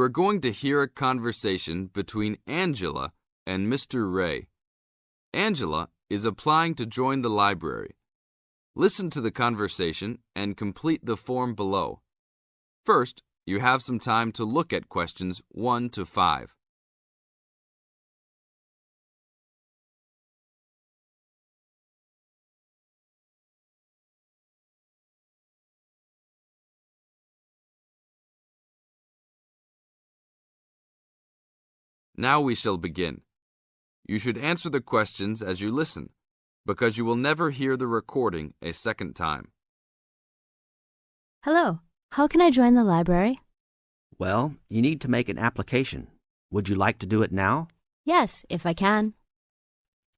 are going to hear a conversation between Angela and Mr. Ray. Angela is applying to join the library. Listen to the conversation and complete the form below. First, you have some time to look at questions 1 to 5. Now we shall begin. You should answer the questions as you listen, because you will never hear the recording a second time. Hello, how can I join the library? Well, you need to make an application. Would you like to do it now? Yes, if I can.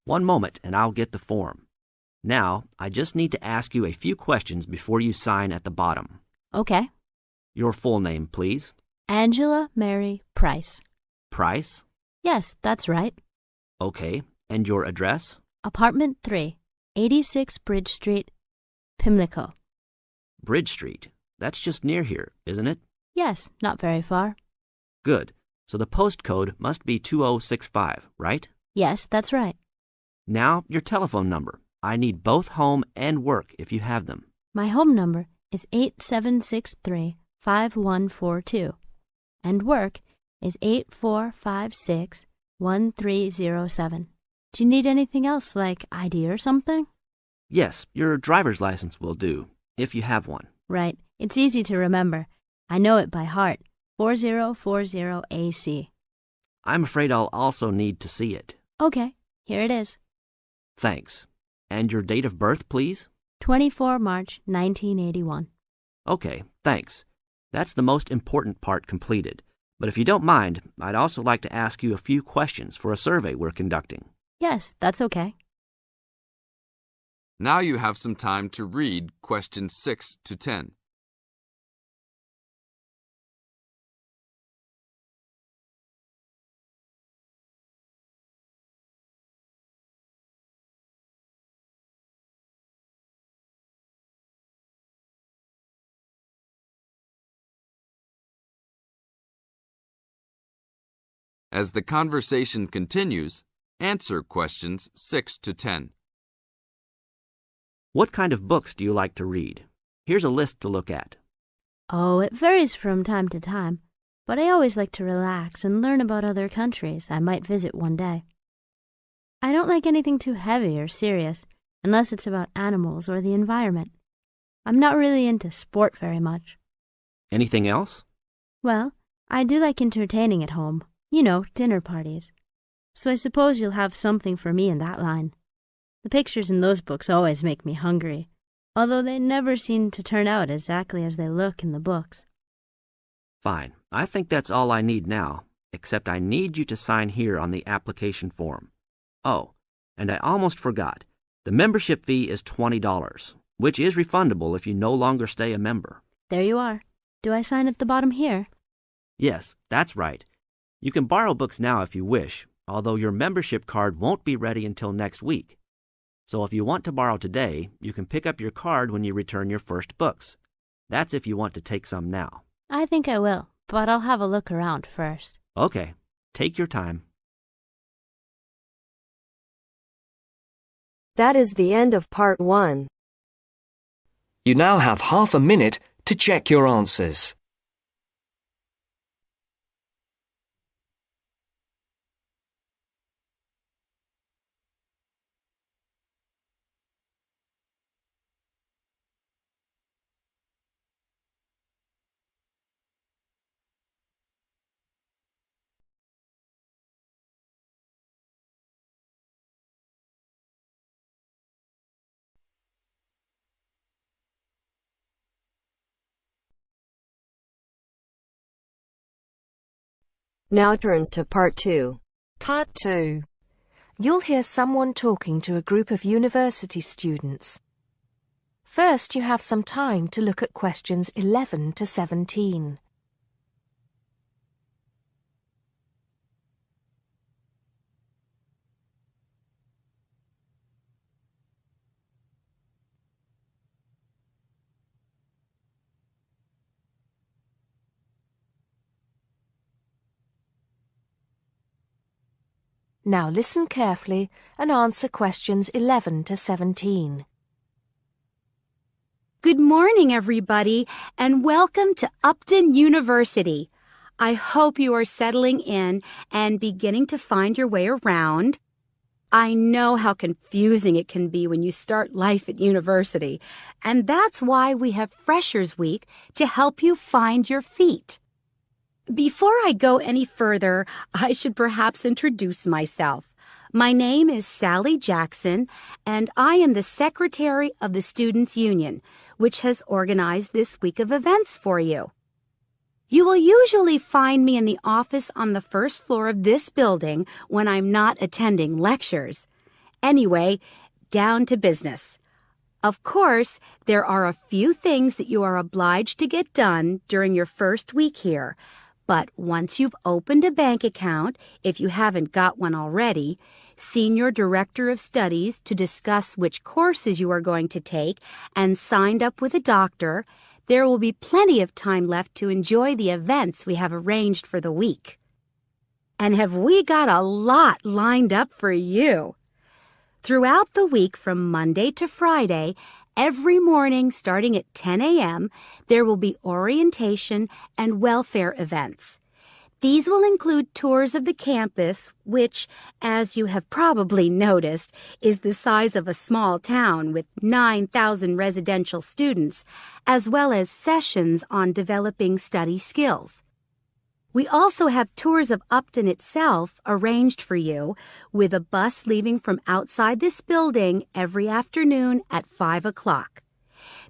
One moment and I'll get the form. Now, I just need to ask you a few questions before you sign at the bottom. Okay. Your full name, please. Angela Mary Price. Price? Yes, that's right. Okay. And your address? Apartment 3, 86 Bridge Street, Pimlico. Bridge Street. That's just near here, isn't it? Yes, not very far. Good. So the postcode must be 2065, right? Yes, that's right. Now, your telephone number. I need both home and work if you have them. My home number is 8763-5142, and work is 8456-1307. Do you need anything else, like ID or something? Yes, your driver's license will do, if you have one. Right. It's easy to remember. I know it by heart. 4040AC. I'm afraid I'll also need to see it. Okay, here it is. Thanks. And your date of birth, please? 24 March 1981. Okay, thanks. That's the most important part completed. But if you don't mind, I'd also like to ask you a few questions for a survey we're conducting. Yes, that's okay. Now you have some time to read questions 6 to 10. As the conversation continues, answer questions 6 to 10. What kind of books do you like to read? Here's a list to look at. Oh, it varies from time to time, but I always like to relax and learn about other countries I might visit one day. I don't like anything too heavy or serious, unless it's about animals or the environment. I'm not really into sport very much. Anything else? Well, I do like entertaining at home. You know, dinner parties. So I suppose you'll have something for me in that line. The pictures in those books always make me hungry, although they never seem to turn out exactly as they look in the books. Fine. I think that's all I need now, except I need you to sign here on the application form. Oh, and I almost forgot. The membership fee is $20, which is refundable if you no longer stay a member. There you are. Do I sign at the bottom here? Yes, that's right. You can borrow books now if you wish, although your membership card won't be ready until next week. So if you want to borrow today, you can pick up your card when you return your first books. That's if you want to take some now. I think I will, but I'll have a look around first. Okay, take your time. That is the end of part 1. You now have half a minute to check your answers. Now turns to part 2. Part 2. You'll hear someone talking to a group of university students. First, you have some time to look at questions 11 to 17. Now listen carefully and answer questions 11 to 17. Good morning, everybody, and welcome to Upton University. I hope you are settling in and beginning to find your way around. I know how confusing it can be when you start life at university, and that's why we have Freshers Week to help you find your feet. Before I go any further, I should perhaps introduce myself. My name is Sally Jackson, and I am the Secretary of the Students' Union, which has organized this week of events for you. You will usually find me in the office on the first floor of this building when I'm not attending lectures. Anyway, down to business. Of course, there are a few things that you are obliged to get done during your first week here. But once you've opened a bank account, if you haven't got one already, seen your director of studies to discuss which courses you are going to take, and signed up with a doctor, there will be plenty of time left to enjoy the events we have arranged for the week. And have we got a lot lined up for you? Throughout the week from Monday to Friday, every morning starting at 10 a.m., there will be orientation and welfare events. These will include tours of the campus, which, as you have probably noticed, is the size of a small town with 9,000 residential students, as well as sessions on developing study skills. We also have tours of Upton itself arranged for you, with a bus leaving from outside this building every afternoon at 5 o'clock.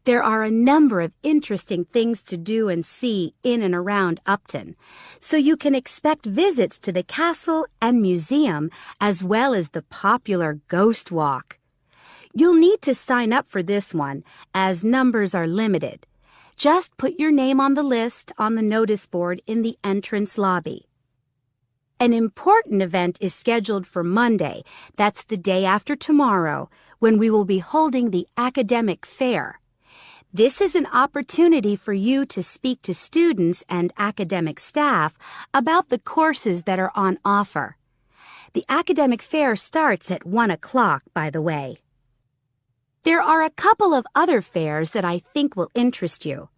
There are a number of interesting things to do and see in and around Upton, so you can expect visits to the castle and museum as well as the popular Ghost Walk. You'll need to sign up for this one, as numbers are limited. Just put your name on the list on the notice board in the entrance lobby. An important event is scheduled for Monday, that's the day after tomorrow, when we will be holding the academic fair. This is an opportunity for you to speak to students and academic staff about the courses that are on offer. The academic fair starts at 1 o'clock, by the way. There are a couple of other fairs that I think will interest you.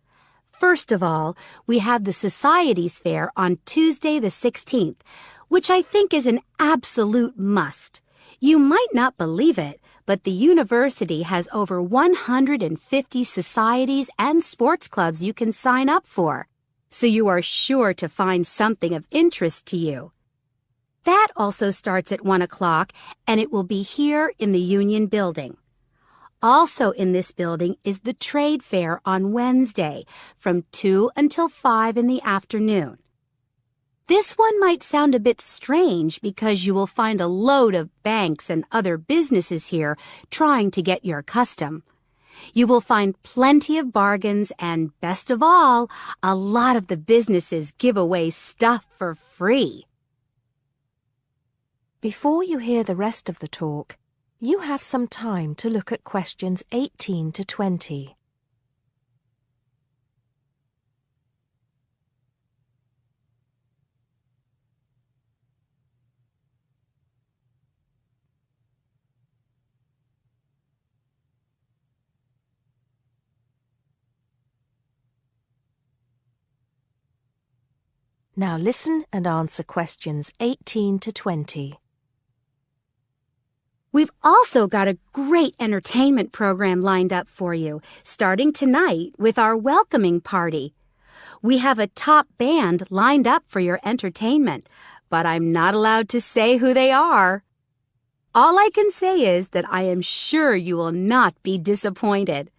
First of all, we have the Societies Fair on Tuesday the 16th, which I think is an absolute must. You might not believe it, but the university has over 150 societies and sports clubs you can sign up for, so you are sure to find something of interest to you. That also starts at 1 o'clock, and it will be here in the Union Building. Also in this building is the Trade Fair on Wednesday from 2 until 5 in the afternoon. This one might sound a bit strange because you will find a load of banks and other businesses here trying to get your custom. You will find plenty of bargains and, best of all, a lot of the businesses give away stuff for free. Before you hear the rest of the talk, you have some time to look at questions 18 to 20. Now listen and answer questions 18 to 20. We've also got a great entertainment program lined up for you, starting tonight with our welcoming party. We have a top band lined up for your entertainment, but I'm not allowed to say who they are. All I can say is that I am sure you will not be disappointed.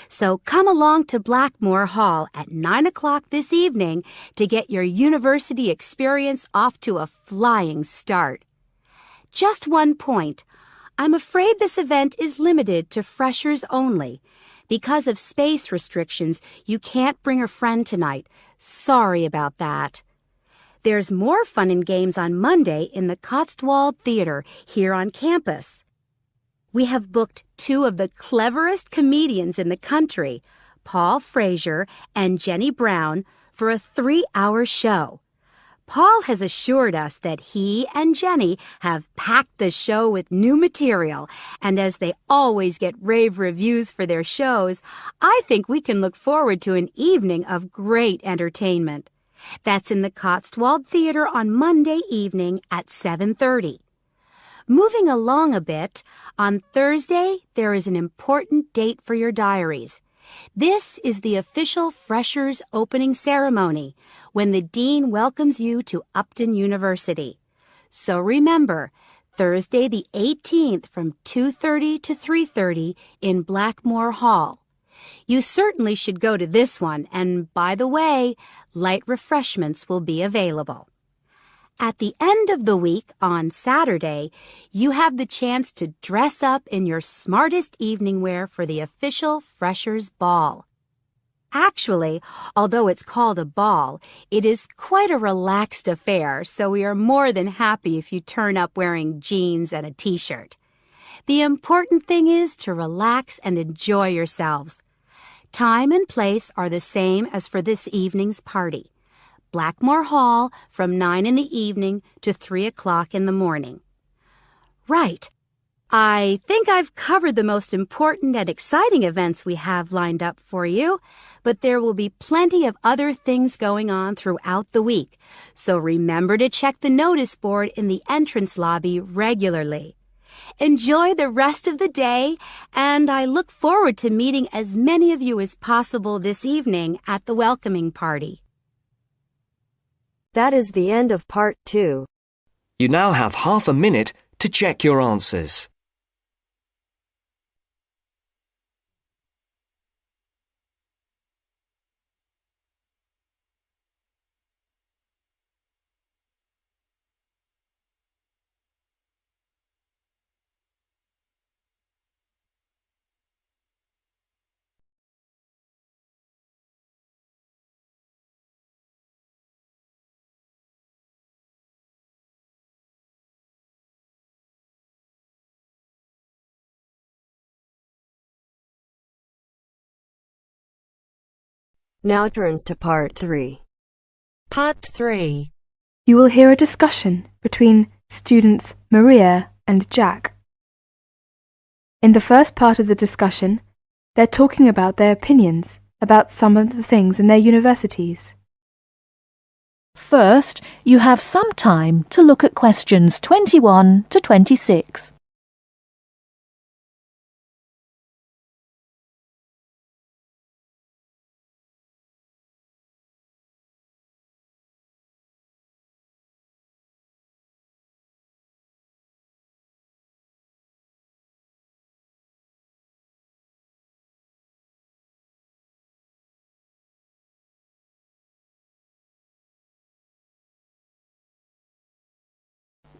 So come along to Blackmore Hall at 9 o'clock this evening to get your university experience off to a flying start. Just one point. I'm afraid this event is limited to freshers only. Because of space restrictions, you can't bring a friend tonight. Sorry about that. There's more fun and games on Monday in the Cotswold Theater here on campus. We have booked two of the cleverest comedians in the country, Paul Frazier and Jenny Brown, for a 3-hour show. Paul has assured us that he and Jenny have packed the show with new material, and as they always get rave reviews for their shows, I think we can look forward to an evening of great entertainment. That's in the Cotswold Theater on Monday evening at 7:30. Moving along a bit, on Thursday there is an important date for your diaries. This is the official Freshers opening ceremony, when the Dean welcomes you to Upton University. So remember, Thursday the 18th from 2:30 to 3:30 in Blackmore Hall. You certainly should go to this one, and by the way, light refreshments will be available. At the end of the week, on Saturday, you have the chance to dress up in your smartest evening wear for the official Freshers' Ball. Actually, although it's called a ball, it is quite a relaxed affair, so we are more than happy if you turn up wearing jeans and a t-shirt. The important thing is to relax and enjoy yourselves. Time and place are the same as for this evening's party. Blackmore Hall from 9 in the evening to 3 o'clock in the morning. Right. I think I've covered the most important and exciting events we have lined up for you, but there will be plenty of other things going on throughout the week, so remember to check the notice board in the entrance lobby regularly. Enjoy the rest of the day, and I look forward to meeting as many of you as possible this evening at the welcoming party. That is the end of part 2. You now have half a minute to check your answers. Now turns to part 3. Part 3. You will hear a discussion between students Maria and Jack. In the first part of the discussion, they're talking about their opinions about some of the things in their universities. First, you have some time to look at questions 21 to 26.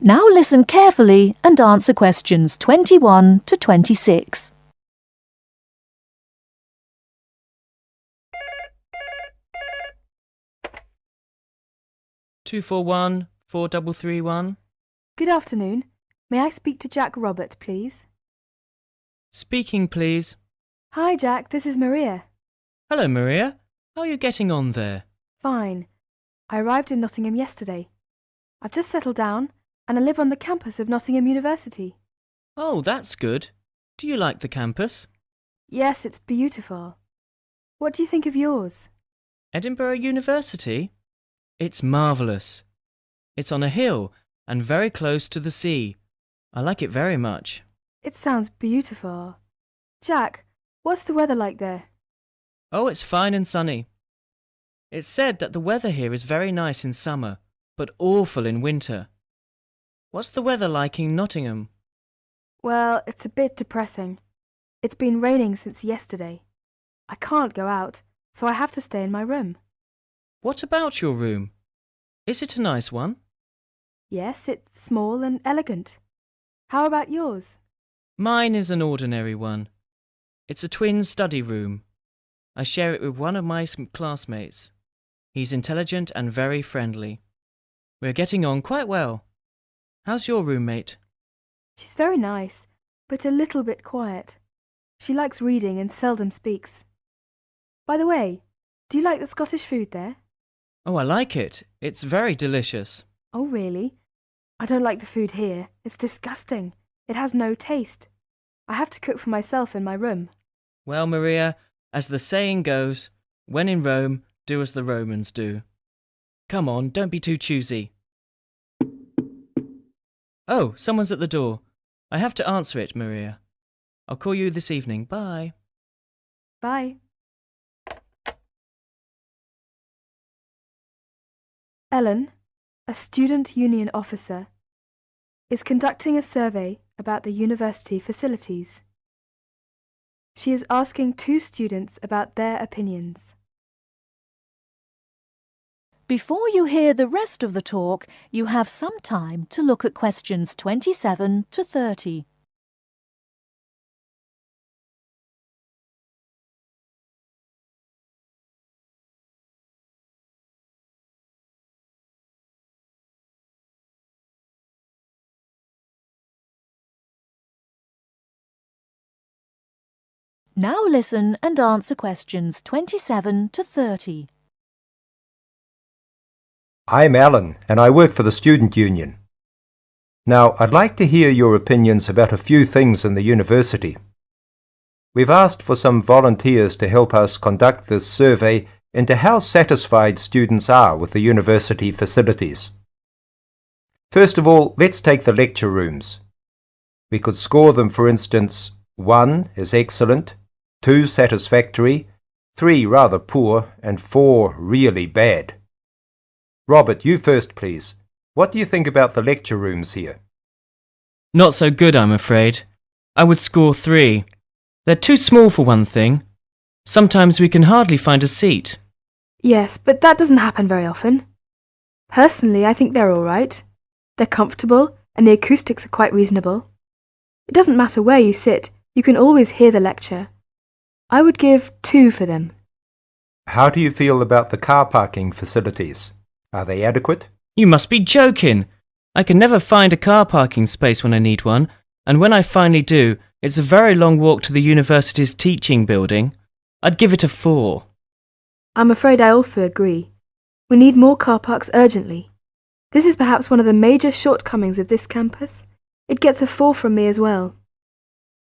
Now listen carefully and answer questions 21 to 26. Two four one 4331. Good afternoon. May I speak to Jack Robert, please? Speaking, please. Hi, Jack. This is Maria. Hello, Maria. How are you getting on there? Fine. I arrived in Nottingham yesterday. I've just settled down, and I live on the campus of Nottingham University. Oh, that's good. Do you like the campus? Yes, it's beautiful. What do you think of yours? Edinburgh University? It's marvellous. It's on a hill and very close to the sea. I like it very much. It sounds beautiful. Jack, what's the weather like there? Oh, it's fine and sunny. It's said that the weather here is very nice in summer, but awful in winter. What's the weather like in Nottingham? Well, it's a bit depressing. It's been raining since yesterday. I can't go out, so I have to stay in my room. What about your room? Is it a nice one? Yes, it's small and elegant. How about yours? Mine is an ordinary one. It's a twin study room. I share it with one of my classmates. He's intelligent and very friendly. We're getting on quite well. How's your roommate? She's very nice, but a little bit quiet. She likes reading and seldom speaks. By the way, do you like the Scottish food there? Oh, I like it. It's very delicious. Oh, really? I don't like the food here. It's disgusting. It has no taste. I have to cook for myself in my room. Well, Maria, as the saying goes, when in Rome, do as the Romans do. Come on, don't be too choosy. Oh, someone's at the door. I have to answer it, Maria. I'll call you this evening. Bye. Bye. Ellen, a student union officer, is conducting a survey about the university facilities. She is asking 2 students about their opinions. Before you hear the rest of the talk, you have some time to look at questions 27 to 30. Now listen and answer questions 27 to 30. I'm Alan, and I work for the Student Union. Now, I'd like to hear your opinions about a few things in the university. We've asked for some volunteers to help us conduct this survey into how satisfied students are with the university facilities. First of all, let's take the lecture rooms. We could score them, for instance, 1 is excellent, 2 satisfactory, 3 rather poor, and 4 really bad. Robert, you first, please. What do you think about the lecture rooms here? Not so good, I'm afraid. I would score 3. They're too small for one thing. Sometimes we can hardly find a seat. Yes, but that doesn't happen very often. Personally, I think they're all right. They're comfortable, and the acoustics are quite reasonable. It doesn't matter where you sit, you can always hear the lecture. I would give 2 for them. How do you feel about the car parking facilities? Are they adequate? You must be joking. I can never find a car parking space when I need one, and when I finally do, it's a very long walk to the university's teaching building. I'd give it a 4. I'm afraid I also agree. We need more car parks urgently. This is perhaps one of the major shortcomings of this campus. It gets a 4 from me as well.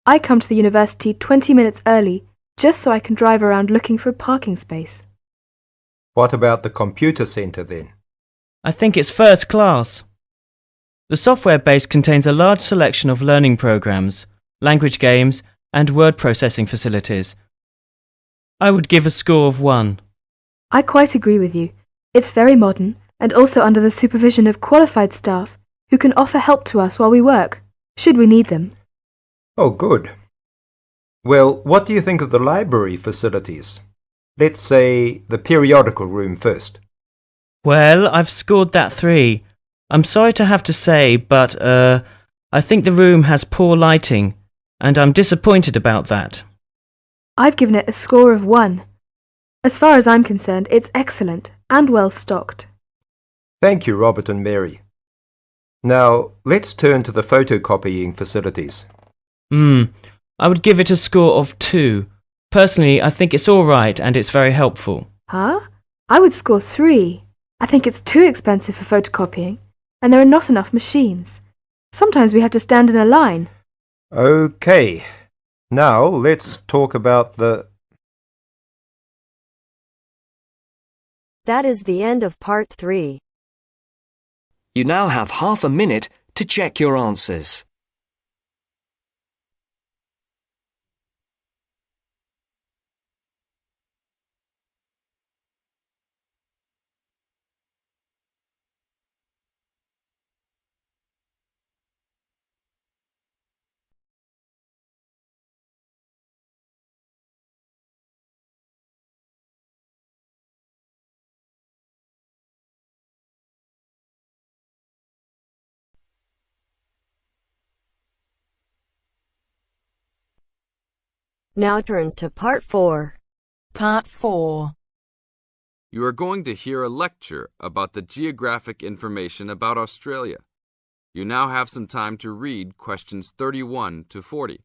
I come to the university 20 minutes early just so I can drive around looking for a parking space. What about the computer centre then? I think it's first class. The software base contains a large selection of learning programs, language games, and word processing facilities. I would give a score of 1. I quite agree with you. It's very modern and also under the supervision of qualified staff who can offer help to us while we work, should we need them. Oh, good. Well, what do you think of the library facilities? Let's say the periodical room first. Well, I've scored that 3. I'm sorry to have to say, but, I think the room has poor lighting, and I'm disappointed about that. I've given it a score of 1. As far as I'm concerned, it's excellent and well stocked. Thank you, Robert and Mary. Now, let's turn to the photocopying facilities. I would give it a score of 2. Personally, I think it's all right and it's very helpful. Huh? I would score 3. I think it's too expensive for photocopying, and there are not enough machines. Sometimes we have to stand in a line. Okay. Now, let's talk about the... That is the end of part 3. You now have half a minute to check your answers. Now turns to part 4. Part 4. You are going to hear a lecture about the geographic information about Australia. You now have some time to read questions 31 to 40.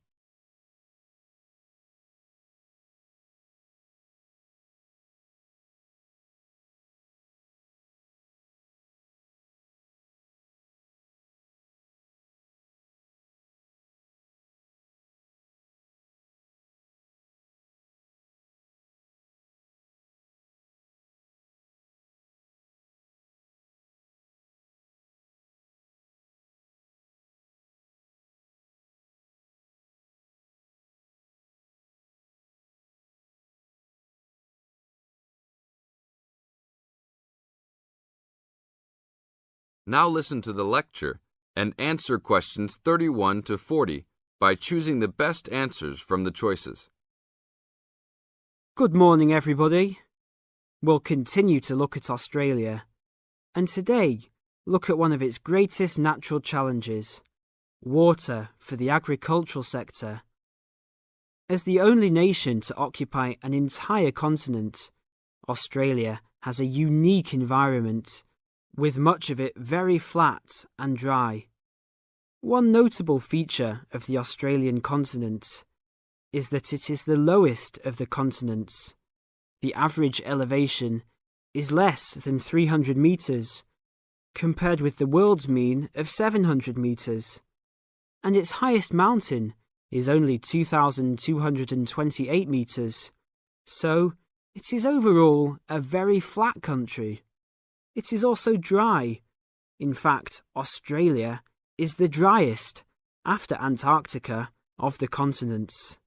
Now listen to the lecture and answer questions 31 to 40 by choosing the best answers from the choices. Good morning, everybody. We'll continue to look at Australia, and today look at one of its greatest natural challenges, water for the agricultural sector. As the only nation to occupy an entire continent, Australia has a unique environment, with much of it very flat and dry. One notable feature of the Australian continent is that it is the lowest of the continents. The average elevation is less than 300 metres, compared with the world's mean of 700 metres, and its highest mountain is only 2,228 metres, so it is overall a very flat country. It is also dry. In fact, Australia is the driest, after Antarctica, of the continents.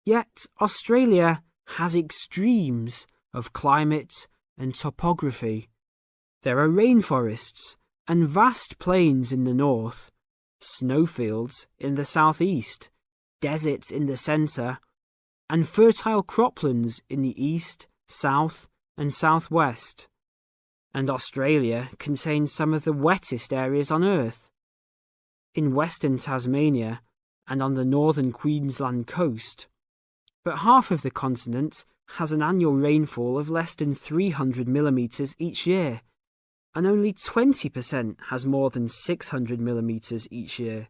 Yet Australia has extremes of climate and topography. There are rainforests and vast plains in the north, snowfields in the southeast, deserts in the centre, and fertile croplands in the east, south, and southwest. And Australia contains some of the wettest areas on Earth. In western Tasmania and on the northern Queensland coast, but half of the continent has an annual rainfall of less than 300 millimetres each year, and only 20% has more than 600 millimetres each year.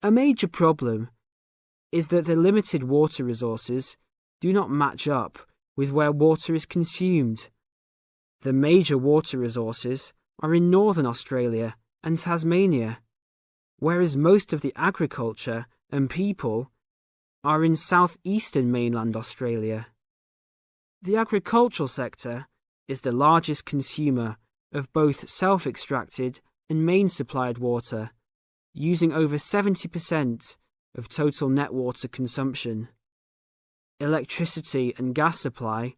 A major problem is that the limited water resources do not match up with where water is consumed. The major water resources are in northern Australia and Tasmania, whereas most of the agriculture and people are in southeastern mainland Australia. The agricultural sector is the largest consumer of both self-extracted and main-supplied water, using over 70% of total net water consumption. Electricity and gas supply,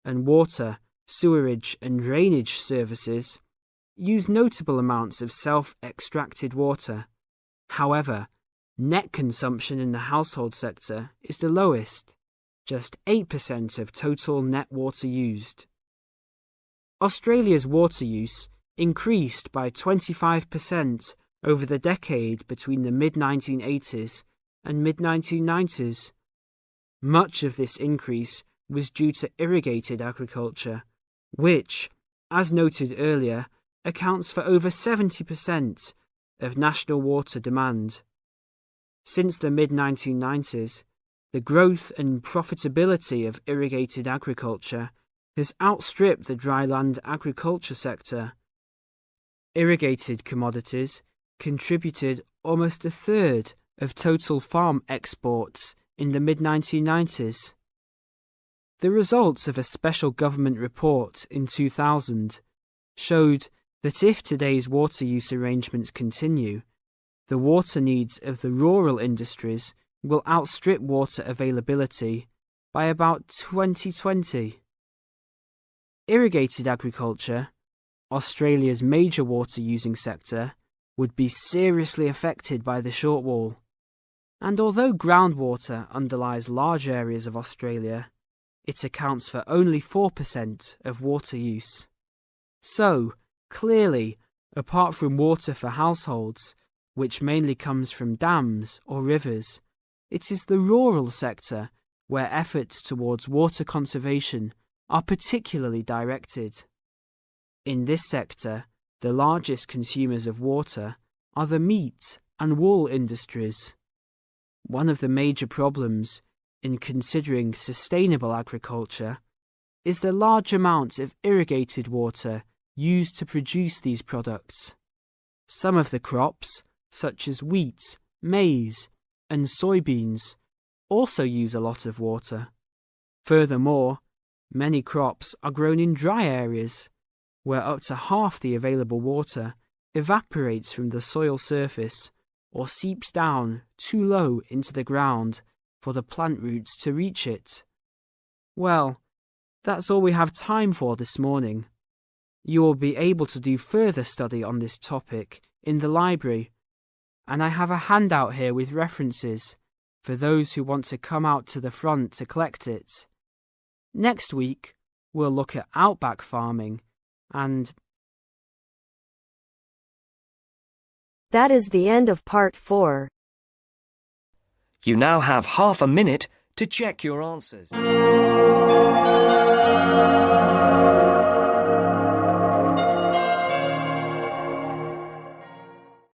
and water, sewerage and drainage services use notable amounts of self-extracted water. However, net consumption in the household sector is the lowest, just 8% of total net water used. Australia's water use increased by 25% over the decade between the mid-1980s and mid-1990s. Much of this increase was due to irrigated agriculture, which, as noted earlier, accounts for over 70% of national water demand. Since the mid-1990s, the growth and profitability of irrigated agriculture has outstripped the dryland agriculture sector. Irrigated commodities contributed almost a third of total farm exports in the mid-1990s. The results of a special government report in 2000 showed that if today's water use arrangements continue, the water needs of the rural industries will outstrip water availability by about 2020. Irrigated agriculture, Australia's major water-using sector, would be seriously affected by the shortfall. And although groundwater underlies large areas of Australia, it accounts for only 4% of water use. So, clearly, apart from water for households, which mainly comes from dams or rivers, it is the rural sector where efforts towards water conservation are particularly directed. In this sector, the largest consumers of water are the meat and wool industries. One of the major problems in considering sustainable agriculture is the large amounts of irrigated water used to produce these products. Some of the crops, such as wheat, maize, and soybeans, also use a lot of water. Furthermore, many crops are grown in dry areas, where up to half the available water evaporates from the soil surface or seeps down too low into the ground for the plant roots to reach it. Well, that's all we have time for this morning. You will be able to do further study on this topic in the library, and I have a handout here with references for those who want to come out to the front to collect it. Next week, we'll look at outback farming and... That is the end of part 4. You now have half a minute to check your answers.